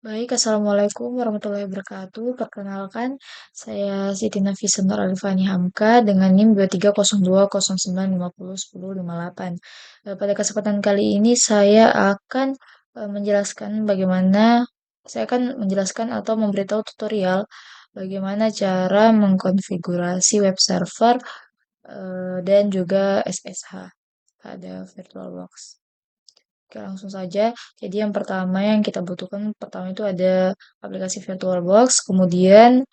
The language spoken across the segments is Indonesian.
Baik, Assalamualaikum warahmatullahi wabarakatuh. Perkenalkan, saya Siti Nafisa Nur Alifani Hamka dengan NIM 230209501058. Pada kesempatan kali ini saya akan menjelaskan atau memberitahu tutorial bagaimana cara mengkonfigurasi web server dan juga SSH pada VirtualBox. Oke, langsung saja. Jadi yang pertama yang kita butuhkan pertama itu ada aplikasi VirtualBox. Kemudian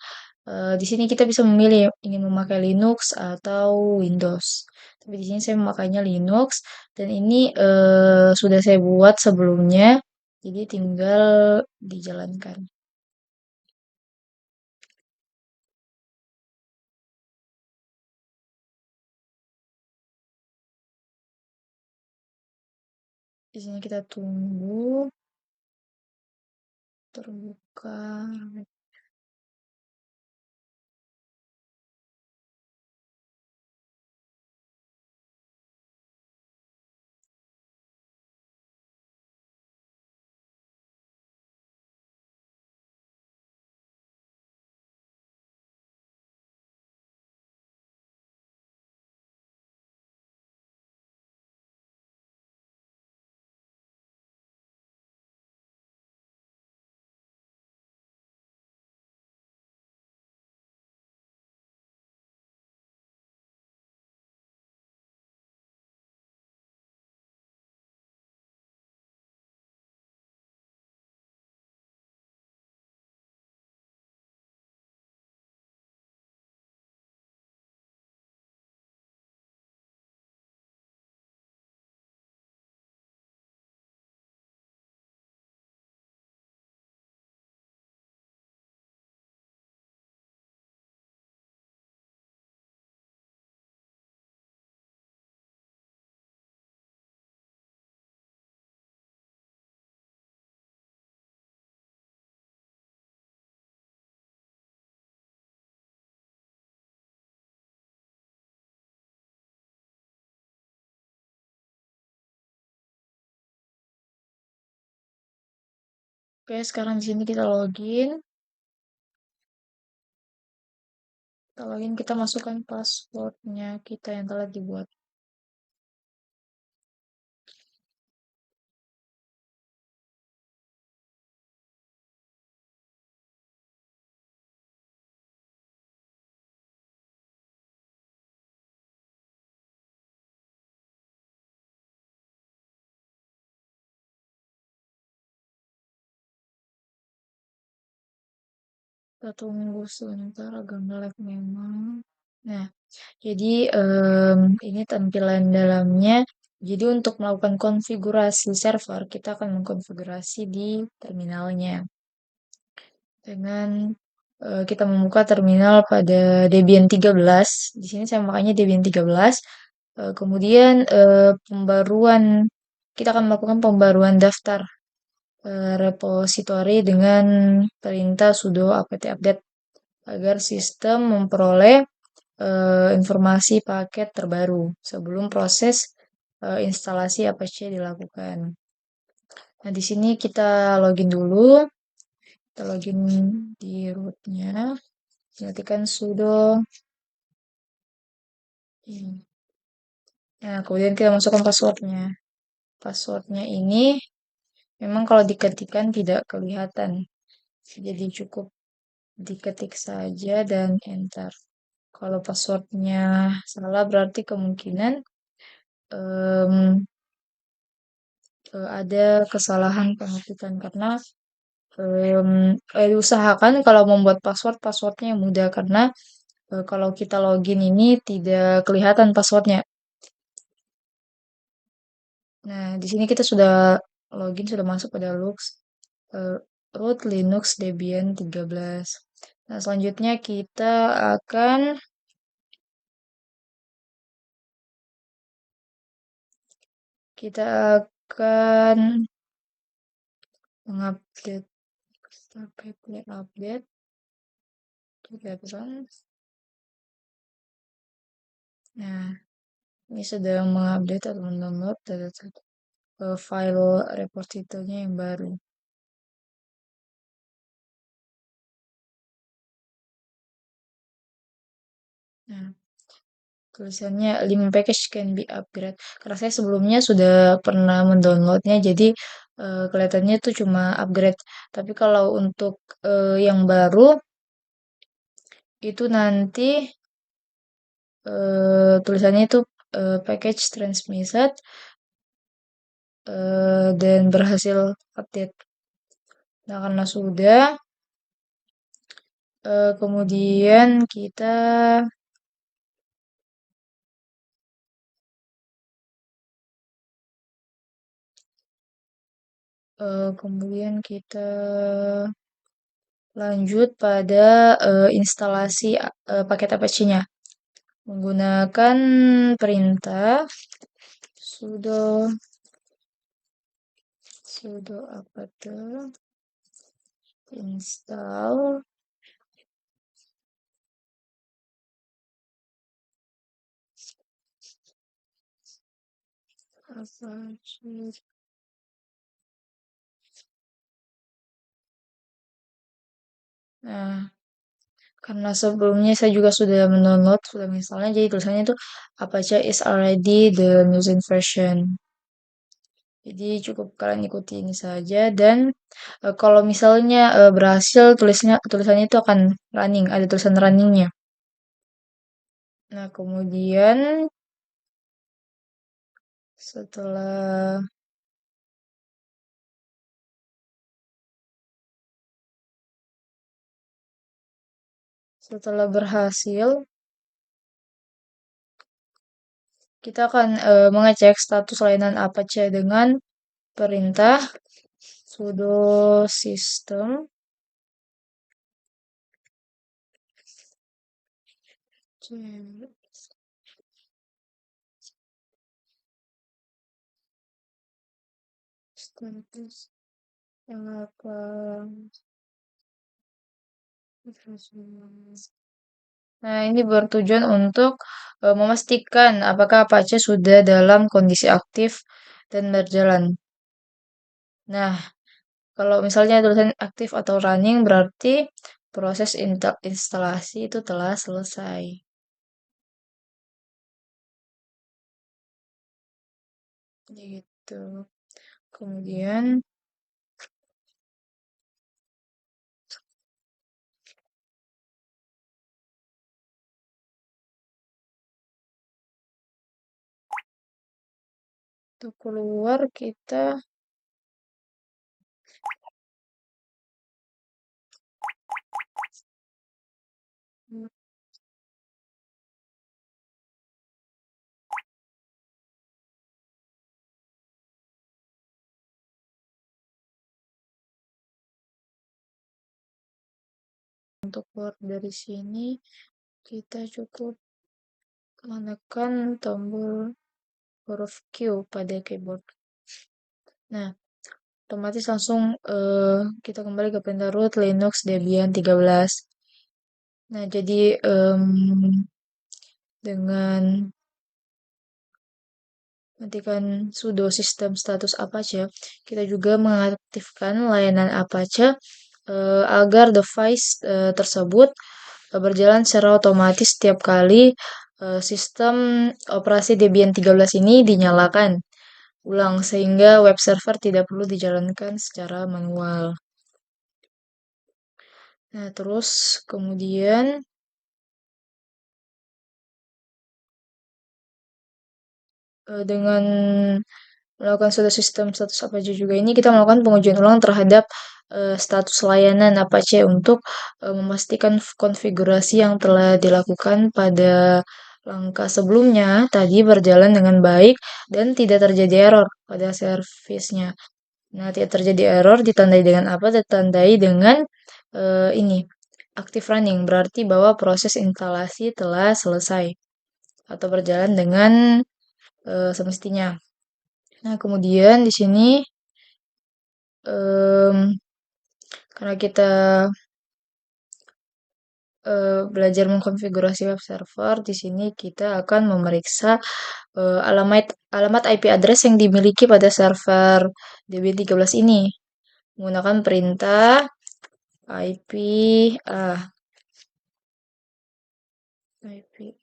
di sini kita bisa memilih ingin memakai Linux atau Windows. Tapi di sini saya memakainya Linux dan ini sudah saya buat sebelumnya. Jadi tinggal dijalankan. Di sini kita tunggu terbuka. Oke, sekarang di sini kita login. Kita login, kita masukkan passwordnya kita yang telah dibuat. Kita tunggu sebentar agak nge-lag memang. Nah, jadi ini tampilan dalamnya. Jadi untuk melakukan konfigurasi server, kita akan mengkonfigurasi di terminalnya dengan kita membuka terminal pada Debian 13. Di sini saya makanya Debian 13. Kemudian kita akan melakukan pembaruan daftar repositori dengan perintah sudo apt update agar sistem memperoleh informasi paket terbaru sebelum proses instalasi apache dilakukan. Nah, di sini kita login dulu. Kita login di rootnya. Ketikkan sudo. Nah, kemudian kita masukkan passwordnya. Passwordnya ini memang kalau diketikkan tidak kelihatan. Jadi cukup diketik saja dan enter. Kalau passwordnya salah berarti kemungkinan em, ada kesalahan pengetikan karena diusahakan kalau membuat passwordnya yang mudah karena kalau kita login ini tidak kelihatan passwordnya. Nah, di sini kita sudah login, sudah masuk pada eh, root Linux Debian 13. Nah, selanjutnya kita akan mengupdate update update. Nah, ini sedang mengupdate atau mendownload data file repository yang baru. Nah, tulisannya lim package can be upgrade. Karena saya sebelumnya sudah pernah mendownloadnya, jadi kelihatannya itu cuma upgrade. Tapi kalau untuk yang baru itu nanti tulisannya itu package transmitted dan berhasil update. Nah, karena sudah, kemudian kita lanjut pada instalasi paket Apache-nya menggunakan perintah sudo sudo apt install Apache. Nah, karena sebelumnya saya juga sudah mendownload, sudah misalnya, jadi tulisannya itu Apache is already the newest version. Jadi cukup kalian ikuti ini saja dan kalau misalnya berhasil tulisannya itu akan running, ada tulisan runningnya. Nah, kemudian setelah setelah berhasil, kita akan mengecek status layanan Apache dengan perintah sudo system status apa. Nah, ini bertujuan untuk memastikan apakah Apache sudah dalam kondisi aktif dan berjalan. Nah, kalau misalnya tulisan aktif atau running berarti proses instalasi itu telah selesai. Gitu. Kemudian untuk keluar kita untuk keluar dari sini kita cukup menekan tombol huruf Q pada keyboard. Nah, otomatis langsung kita kembali ke perintah root Linux Debian 13. Nah, jadi dengan matikan sudo sistem status Apache, kita juga mengaktifkan layanan Apache agar device tersebut berjalan secara otomatis setiap kali sistem operasi Debian 13 ini dinyalakan ulang sehingga web server tidak perlu dijalankan secara manual. Nah, terus kemudian dengan melakukan suatu sistem status Apache juga ini kita melakukan pengujian ulang terhadap status layanan Apache untuk memastikan konfigurasi yang telah dilakukan pada langkah sebelumnya tadi berjalan dengan baik dan tidak terjadi error pada servisnya. Nah, tidak terjadi error ditandai dengan apa? Ditandai dengan ini active running berarti bahwa proses instalasi telah selesai atau berjalan dengan semestinya. Nah, kemudian di sini em, karena kita belajar mengkonfigurasi web server, di sini kita akan memeriksa alamat alamat IP address yang dimiliki pada server DB13 ini menggunakan perintah IP IP.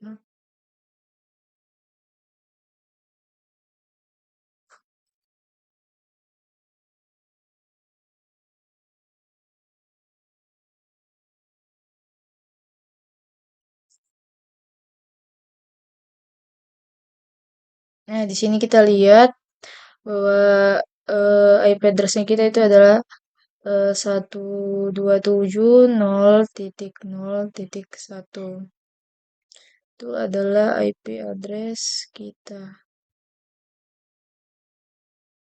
Nah, di sini kita lihat bahwa IP address-nya kita itu adalah 127.0.0.1. Itu adalah IP address kita.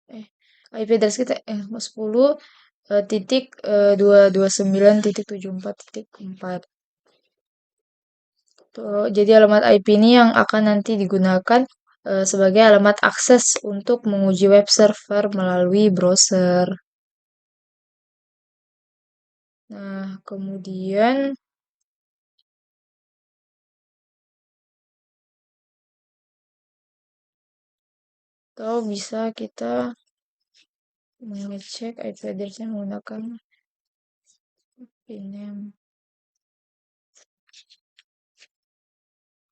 Eh, IP address kita 10 titik 229.74.4. Tuh, jadi alamat IP ini yang akan nanti digunakan sebagai alamat akses untuk menguji web server melalui browser. Nah, kemudian atau bisa kita mengecek IP address-nya menggunakan pinem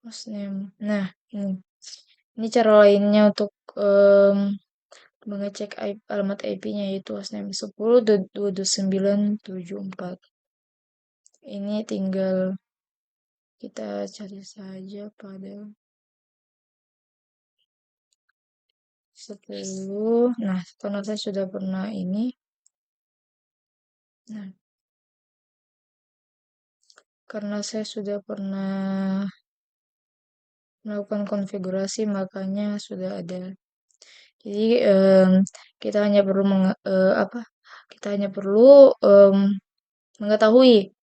hostname. Nah, ini cara lainnya untuk mengecek alamat IP-nya yaitu hostname 10.229.74. Ini tinggal kita cari saja pada 10. Nah, karena saya sudah pernah ini. Nah, karena saya sudah pernah melakukan konfigurasi, makanya sudah ada. Jadi kita hanya perlu apa? Kita hanya perlu mengetahui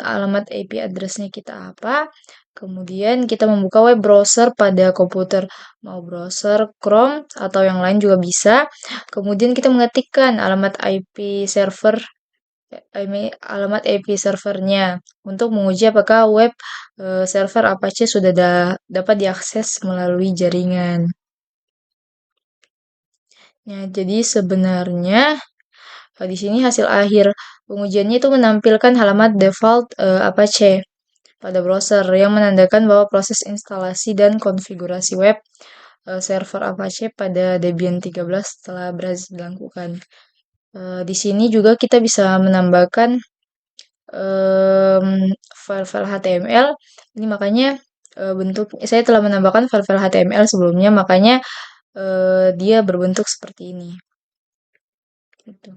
alamat IP address-nya kita apa. Kemudian kita membuka web browser pada komputer, mau browser Chrome atau yang lain juga bisa. Kemudian kita mengetikkan alamat IP server, alamat IP servernya untuk menguji apakah web server Apache sudah dapat diakses melalui jaringan. Ya, jadi sebenarnya di sini hasil akhir pengujiannya itu menampilkan halamat default Apache pada browser yang menandakan bahwa proses instalasi dan konfigurasi web server Apache pada Debian 13 telah berhasil dilakukan. Di sini juga kita bisa menambahkan file-file HTML. Ini makanya bentuk saya telah menambahkan file-file HTML sebelumnya, makanya dia berbentuk seperti ini. Gitu.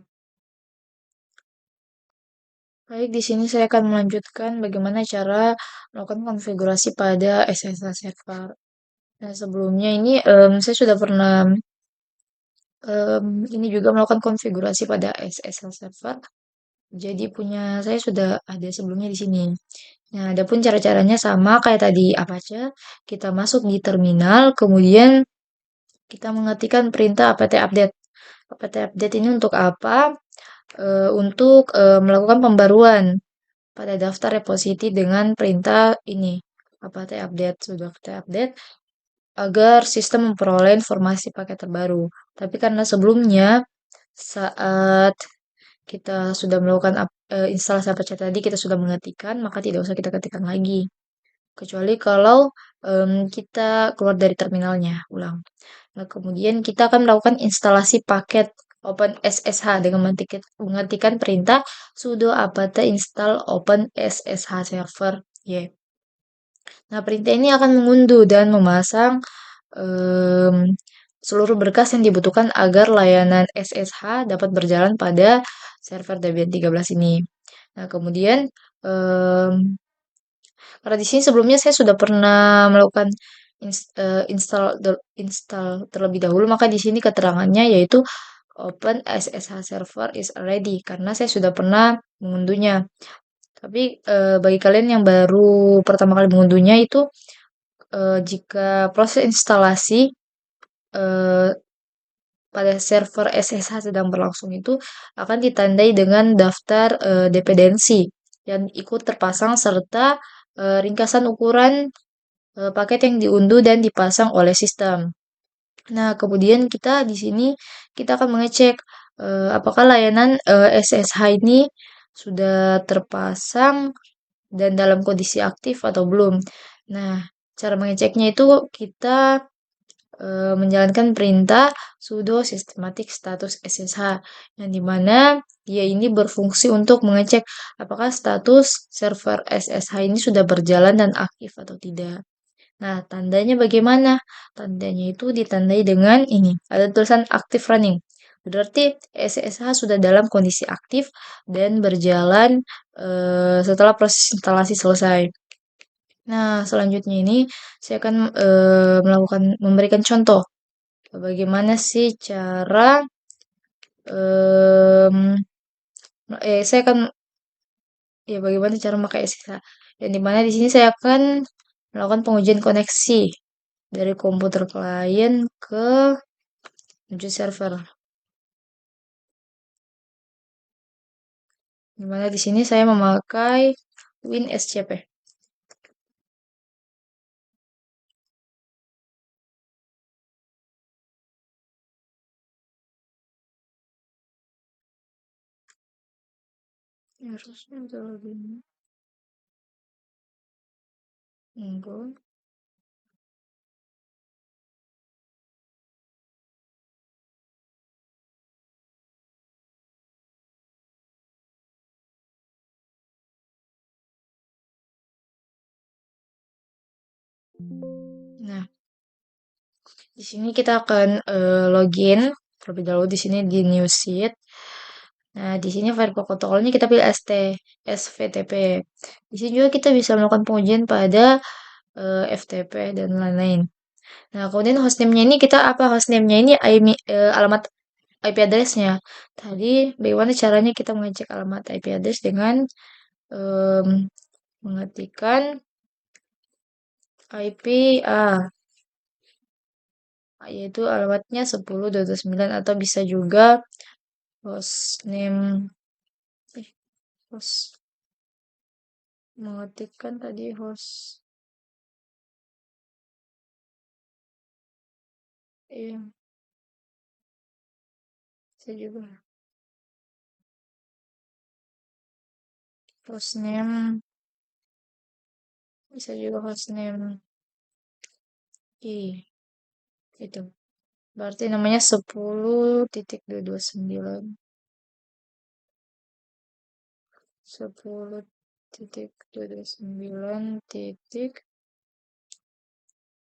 Baik, di sini saya akan melanjutkan bagaimana cara melakukan konfigurasi pada SSH server. Nah, sebelumnya ini saya sudah pernah ini juga melakukan konfigurasi pada SSH server. Jadi punya saya sudah ada sebelumnya di sini. Nah, adapun cara-caranya sama kayak tadi Apache. Kita masuk di terminal, kemudian kita mengetikkan perintah apt update. Apt update ini untuk apa? Untuk melakukan pembaruan pada daftar repository dengan perintah ini apt update sudah apt update agar sistem memperoleh informasi paket terbaru. Tapi karena sebelumnya saat kita sudah melakukan instalasi Apache tadi kita sudah mengetikkan, maka tidak usah kita ketikkan lagi. Kecuali kalau kita keluar dari terminalnya, ulang. Nah, kemudian kita akan melakukan instalasi paket OpenSSH dengan mengetikkan perintah sudo apt install OpenSSH server. Y. Nah, perintah ini akan mengunduh dan memasang em, seluruh berkas yang dibutuhkan agar layanan SSH dapat berjalan pada server Debian 13 ini. Nah, kemudian em, karena di sini sebelumnya saya sudah pernah melakukan install terlebih dahulu, maka di sini keterangannya yaitu Open SSH server is ready karena saya sudah pernah mengunduhnya. Tapi bagi kalian yang baru pertama kali mengunduhnya itu jika proses instalasi eh, pada server SSH sedang berlangsung itu akan ditandai dengan daftar dependensi yang ikut terpasang serta ringkasan ukuran paket yang diunduh dan dipasang oleh sistem. Nah, kemudian kita di sini kita akan mengecek apakah layanan SSH ini sudah terpasang dan dalam kondisi aktif atau belum. Nah, cara mengeceknya itu kita menjalankan perintah sudo systematic status SSH yang dimana dia ini berfungsi untuk mengecek apakah status server SSH ini sudah berjalan dan aktif atau tidak. Nah, tandanya bagaimana? Tandanya itu ditandai dengan ini. Ada tulisan active running. Berarti SSH sudah dalam kondisi aktif dan berjalan setelah proses instalasi selesai. Nah, selanjutnya ini saya akan memberikan contoh bagaimana sih cara em, saya akan ya bagaimana cara memakai SSH. Yang dimana di sini saya akan melakukan pengujian koneksi dari komputer klien ke menuju server. Dimana di sini saya memakai WinSCP. Ya, harusnya udah login. Enggak. Nah, di sini kita akan login terlebih dahulu di sini di new sheet. Nah, di sini file protokolnya kita pilih SVTP. Di sini juga kita bisa melakukan pengujian pada FTP dan lain-lain. Nah, kemudian hostname-nya ini kita apa? Hostname-nya ini alamat IP address-nya. Tadi bagaimana caranya kita mengecek alamat IP address dengan em, mengetikkan IP yaitu alamatnya 10.29 atau bisa juga hostname host mengetikkan tadi host iya saya juga hostname bisa juga hostname itu berarti namanya 10.229 10.229 titik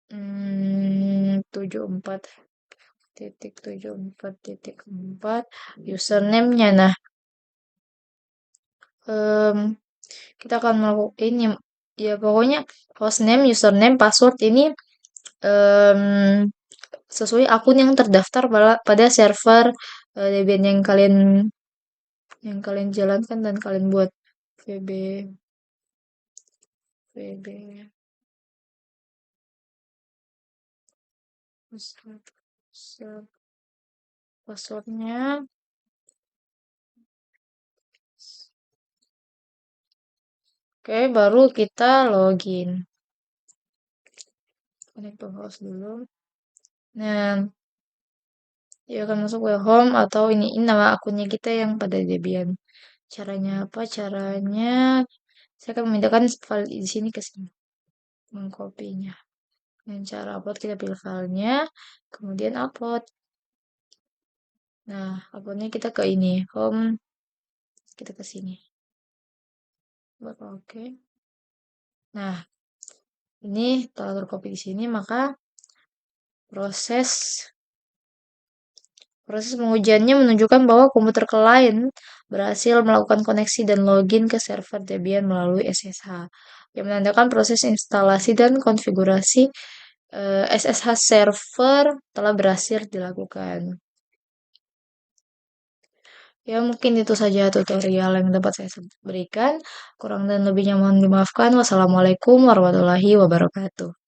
74 74.4 username-nya. Nah, em, kita akan melakukan ini ya pokoknya hostname, username, password ini em, sesuai akun yang terdaftar pada server Debian yang kalian jalankan dan kalian buat VB VB password passwordnya oke baru kita login connect to host dulu. Nah, ya akan masuk ke home atau ini nama akunnya kita yang pada Debian. Caranya apa? Caranya saya akan memindahkan file di sini ke sini, mengkopinya. Dengan cara upload kita pilih filenya, kemudian upload. Nah, uploadnya kita ke ini, home, kita ke sini. Buat oke. Nah, ini telah tercopy di sini, maka proses proses pengujiannya menunjukkan bahwa komputer klien berhasil melakukan koneksi dan login ke server Debian melalui SSH, yang menandakan proses instalasi dan konfigurasi SSH server telah berhasil dilakukan. Ya, mungkin itu saja tutorial yang dapat saya berikan. Kurang dan lebihnya mohon dimaafkan. Wassalamualaikum warahmatullahi wabarakatuh.